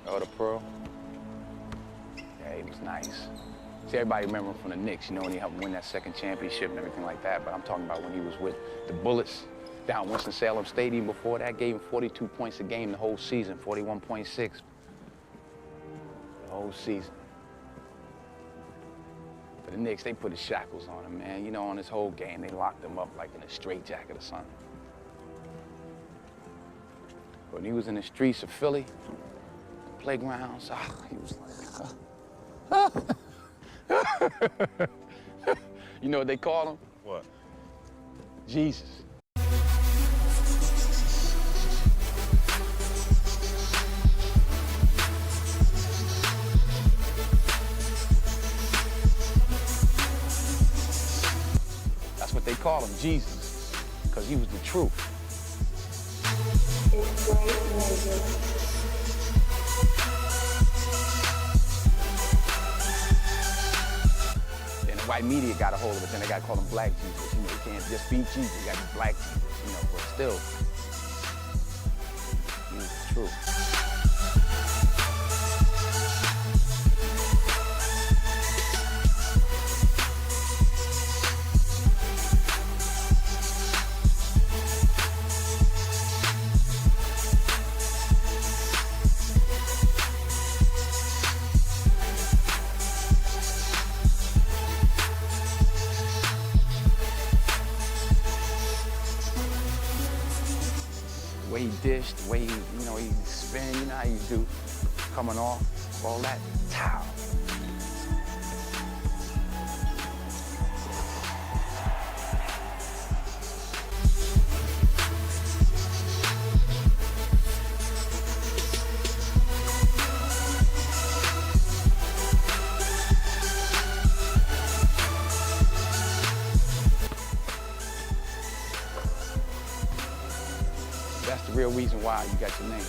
Oh, the Pearl? Yeah, he was nice. See, everybody remember him from the Knicks, you know, when he helped win that second championship and everything like that. But I'm talking about when he was with the Bullets down Winston-Salem Stadium. Before that, gave him 42 points a game the whole season, 41.6. The whole season. But the Knicks, they put the shackles on him, man. You know, on his whole game, they locked him up like in a straitjacket or something. But when he was in the streets of Philly, the playgrounds, he was like, You know what they call him? What? Jesus. That's what they call him, Jesus, because he was the truth. It's great music. White media got a hold of it, then they got to call him Black Jesus. You know, you can't just be Jesus, you got to be Black Jesus, you know, but still, he was the truth. The way he dished, the way he, you know, he spin, you know how you do, coming off, all that, towel. That's the real reason why you got your name.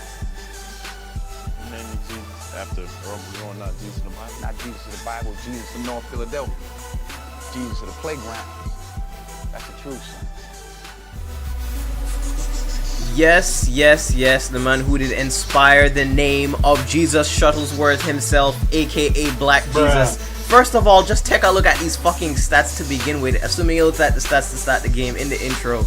You named me Jesus after Earl Brown, not Jesus in the Bible? Not Jesus of the Bible, Jesus of North Philadelphia. Jesus of the playground. That's the truth, son. Yes, yes, yes, the man who did inspire the name of Jesus Shuttlesworth himself, aka Black Jesus. First of all, just take a look at these fucking stats to begin with. Assuming you looked at the stats to start the game in the intro.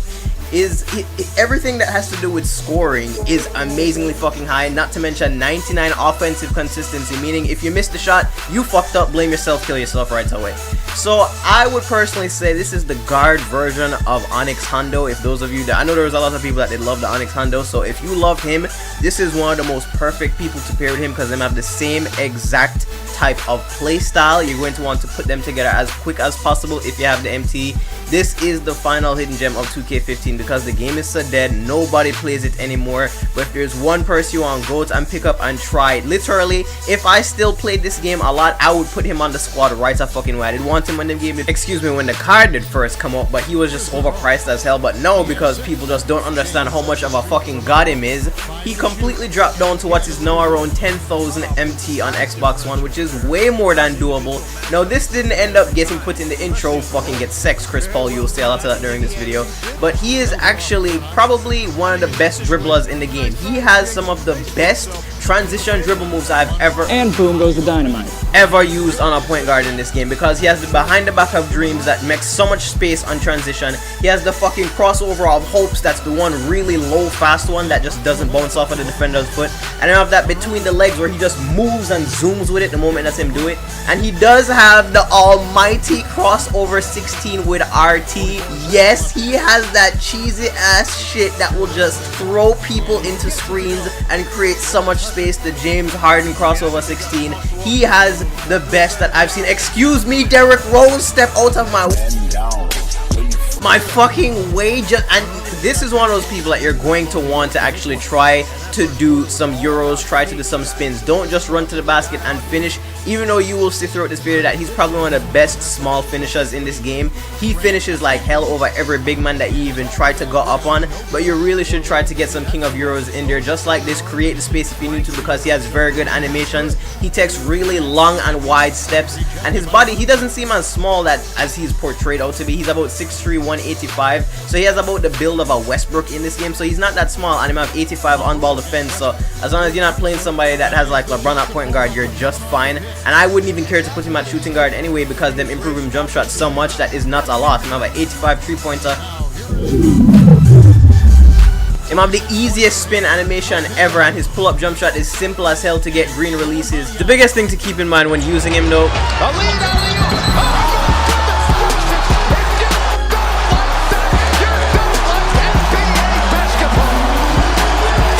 Everything that has to do with scoring is amazingly fucking high, not to mention 99 offensive consistency, meaning if you missed the shot, you fucked up, blame yourself, kill yourself right away. So I would personally say this is the guard version of Onyx Hondo. If those of you that, I know there was a lot of people that did love the Onyx Hondo, so if you love him, this is one of the most perfect people to pair with him because they have the same exact type of play style. You're going to want to put them together as quick as possible if you have the MT. This is the final hidden gem of 2K15 because the game is so dead, nobody plays it anymore. But if there's one person you want to go to and pick up and try, literally, if I still played this game a lot, I would put him on the squad right a fucking way. I didn't want him when they gave me, excuse me, when the card did first come up, but he was just overpriced as hell. But no, because people just don't understand how much of a fucking god him is, he completely dropped down to what is now around 10,000 MT on Xbox One, which is way more than doable. Now this didn't end up getting put in the intro, fucking get sex Chris Paul, you'll see a lot of that during this video, but he is actually probably one of the best dribblers in the game. He has some of the best transition dribble moves I've ever, and boom goes the dynamite, ever used on a point guard in this game, because he has the behind the back of dreams that makes so much space on transition. He has the fucking crossover of hopes, that's the one really low fast one that just doesn't bounce off of the defender's foot, and then have that between the legs where he just moves and zooms with it the moment that's him do it. And he does have the almighty crossover 16 with RT. Yes, he has that cheesy ass shit that will just throw people into screens and create so much space. The James Harden crossover 16. He has the best that I've seen. Excuse me, Derrick Rose, step out of my fucking way. And this is one of those people that you're going to want to actually try to do some euros, try to do some spins. Don't just run to the basket and finish, even though you will see throughout this video that he's probably one of the best small finishers in this game. He finishes like hell over every big man that you even try to go up on, but you really should try to get some King of Euros in there just like this. Create the space if you need to, because he has very good animations. He takes really long and wide steps, and his body, he doesn't seem as small that as he's portrayed out to be. He's about 6'3", 185, so he has about the build of a Westbrook in this game, so he's not that small, and he have 85 on ball defense. So as long as you're not playing somebody that has like LeBron at point guard, you're just fine. And I wouldn't even care to put him at shooting guard anyway, because them improve him jump shot so much that is not a lot. Him have an 85 3-pointer. Him have the easiest spin animation ever, and his pull-up jump shot is simple as hell to get green releases. The biggest thing to keep in mind when using him though,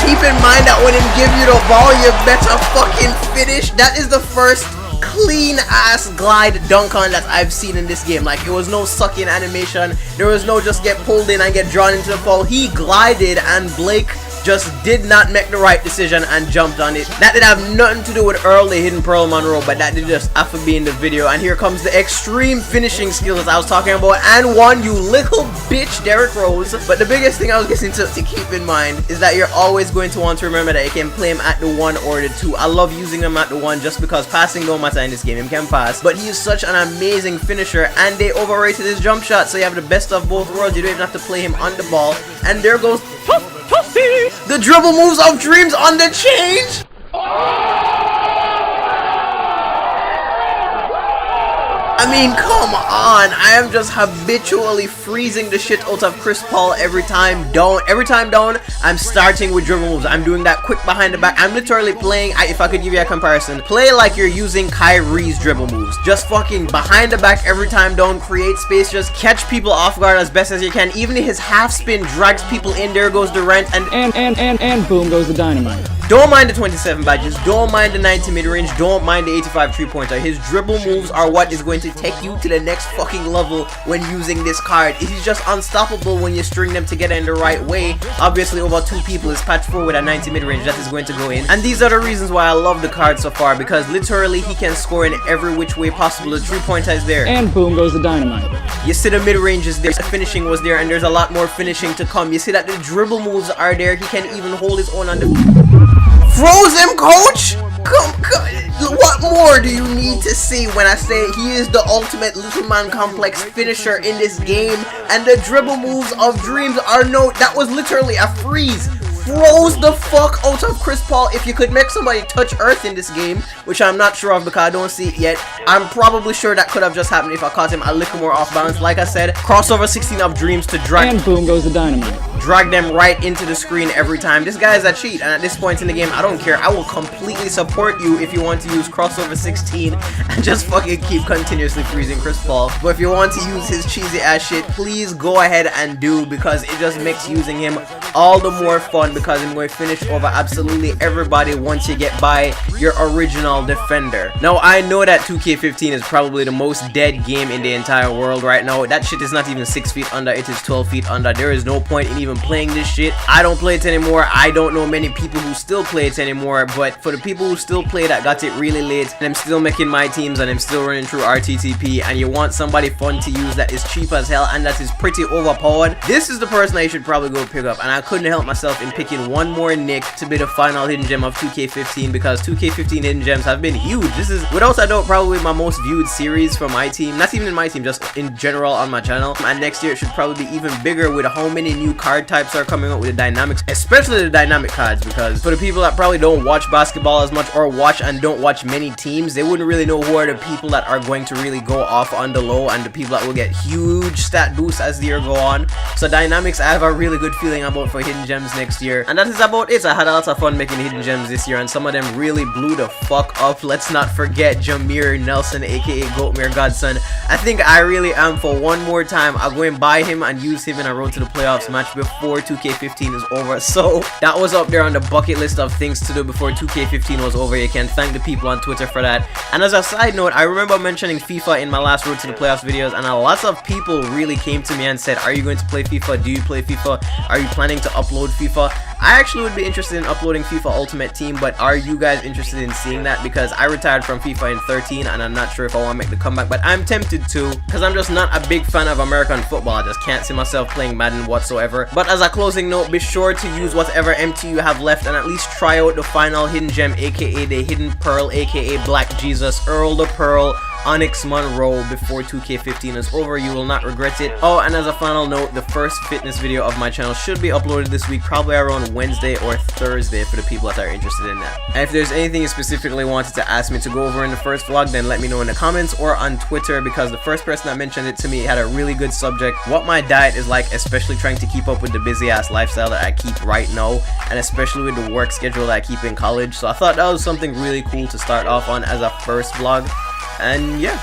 keep in mind that when him give you the ball, you better fucking finish. That is the first clean ass glide dunk on that I've seen in this game. Like, it was no sucking animation, there was no just get pulled in and get drawn into the fall. He glided, and Blake just did not make the right decision and jumped on it. That did have nothing to do with Earl, the hidden Pearl Monroe, but that did just have to be in the video. And here comes the extreme finishing skills I was talking about, and one, you little bitch, Derrick Rose. But the biggest thing I was getting to keep in mind is that you're always going to want to remember that you can play him at the 1 or the 2. I love using him at the 1 just because passing don't matter in this game. Him can pass, but he is such an amazing finisher, and they overrated his jump shot, so you have the best of both worlds. You don't even have to play him on the ball. And there goes the dribble moves of dreams on the change. I mean, come on. I am just habitually freezing the shit out of Chris Paul every time down. Every time down, I'm starting with dribble moves. I'm doing that quick behind the back. I'm literally playing, if I could give you a comparison, play like you're using Kyrie's dribble moves. Just fucking behind the back every time down, create space, just catch people off guard as best as you can. Even if his half spin drags people in, there goes Durant, and boom goes the dynamite. Don't mind the 27 badges, don't mind the 90 mid-range, don't mind the 85 3-pointer. His dribble moves are what is going to take you to the next fucking level when using this card. It is just unstoppable when you string them together in the right way. Obviously, over 2 people is patch 4 with a 90 mid-range that is going to go in. And these are the reasons why I love the card so far, because literally he can score in every which way possible. The 3-pointer is there, and boom goes the dynamite. You see the mid-range is there, the finishing was there, and there's a lot more finishing to come. You see that the dribble moves are there. He can even hold his own on the... Froze him, coach! Come, what more do you need to see when I say he is the ultimate little man complex finisher in this game? And the dribble moves of dreams are that was literally a freeze. Froze the fuck out of Chris Paul. If you could make somebody touch earth in this game, which I'm not sure of because I don't see it yet, I'm probably sure that could have just happened if I caught him a little more off balance. Like I said, crossover 16 of dreams to drag, and boom goes the dynamite. Drag them right into the screen every time. This guy is a cheat, and at this point in the game, I don't care. I will completely support you if you want to use crossover 16 and just fucking keep continuously freezing Chris Paul. But if you want to use his cheesy ass shit, please go ahead and do, because it just makes using him all the more fun, because I'm going to finish over absolutely everybody once you get by your original defender. Now, I know that 2K15 is probably the most dead game in the entire world right now. That shit is not even 6 feet under, it is 12 feet under. There is no point in even playing this shit. I don't play it anymore. I don't know many people who still play it anymore, but for the people who still play that got it really late, and I'm still making my teams and I'm still running through RTTP, and you want somebody fun to use that is cheap as hell and that is pretty overpowered, this is the person I should probably go pick up. And I couldn't help myself in picking one more Nick to be the final hidden gem of 2K15, because 2K15 hidden gems have been huge. This is without a doubt probably my most viewed series for my team, not even in my team, just in general on my channel. And next year it should probably be even bigger with how many new card types are coming out with the dynamics, especially the dynamic cards, because for the people that probably don't watch basketball as much, or watch and don't watch many teams, they wouldn't really know who are the people that are going to really go off on the low and the people that will get huge stat boosts as the year go on. So dynamics I have a really good feeling about for hidden gems next year, and that is about it. I had a lot of fun making hidden gems this year, and some of them really blew the fuck up. Let's not forget Jameer Nelson, aka Goatmere Godson. I think I really am, for one more time, I'm going to buy him and use him in a road to the playoffs match before 2K15 is over. So that was up there on the bucket list of things to do before 2K15 was over. You can thank the people on Twitter for that. And as a side note, I remember mentioning FIFA in my last road to the playoffs videos, and a lot of people really came to me and said, are you going to play FIFA? Do you play FIFA? Are you planning to upload FIFA? I actually would be interested in uploading FIFA Ultimate Team, but are you guys interested in seeing that? Because I retired from FIFA in 13 and I'm not sure if I want to make the comeback, but I'm tempted to, because I'm just not a big fan of American football. I just can't see myself playing Madden whatsoever. But as a closing note, be sure to use whatever MT you have left and at least try out the final hidden gem, aka the hidden pearl, aka Black Jesus, Earl the Pearl Onyx Monroe before 2K15 is over. You will not regret it. Oh, and as a final note, the first fitness video of my channel should be uploaded this week, probably around Wednesday or Thursday for the people that are interested in that. And if there's anything you specifically wanted to ask me to go over in the first vlog, then let me know in the comments or on Twitter, because the first person that mentioned it to me had a really good subject, what my diet is like, especially trying to keep up with the busy ass lifestyle that I keep right now, and especially with the work schedule that I keep in college. So I thought that was something really cool to start off on as a first vlog. And yeah,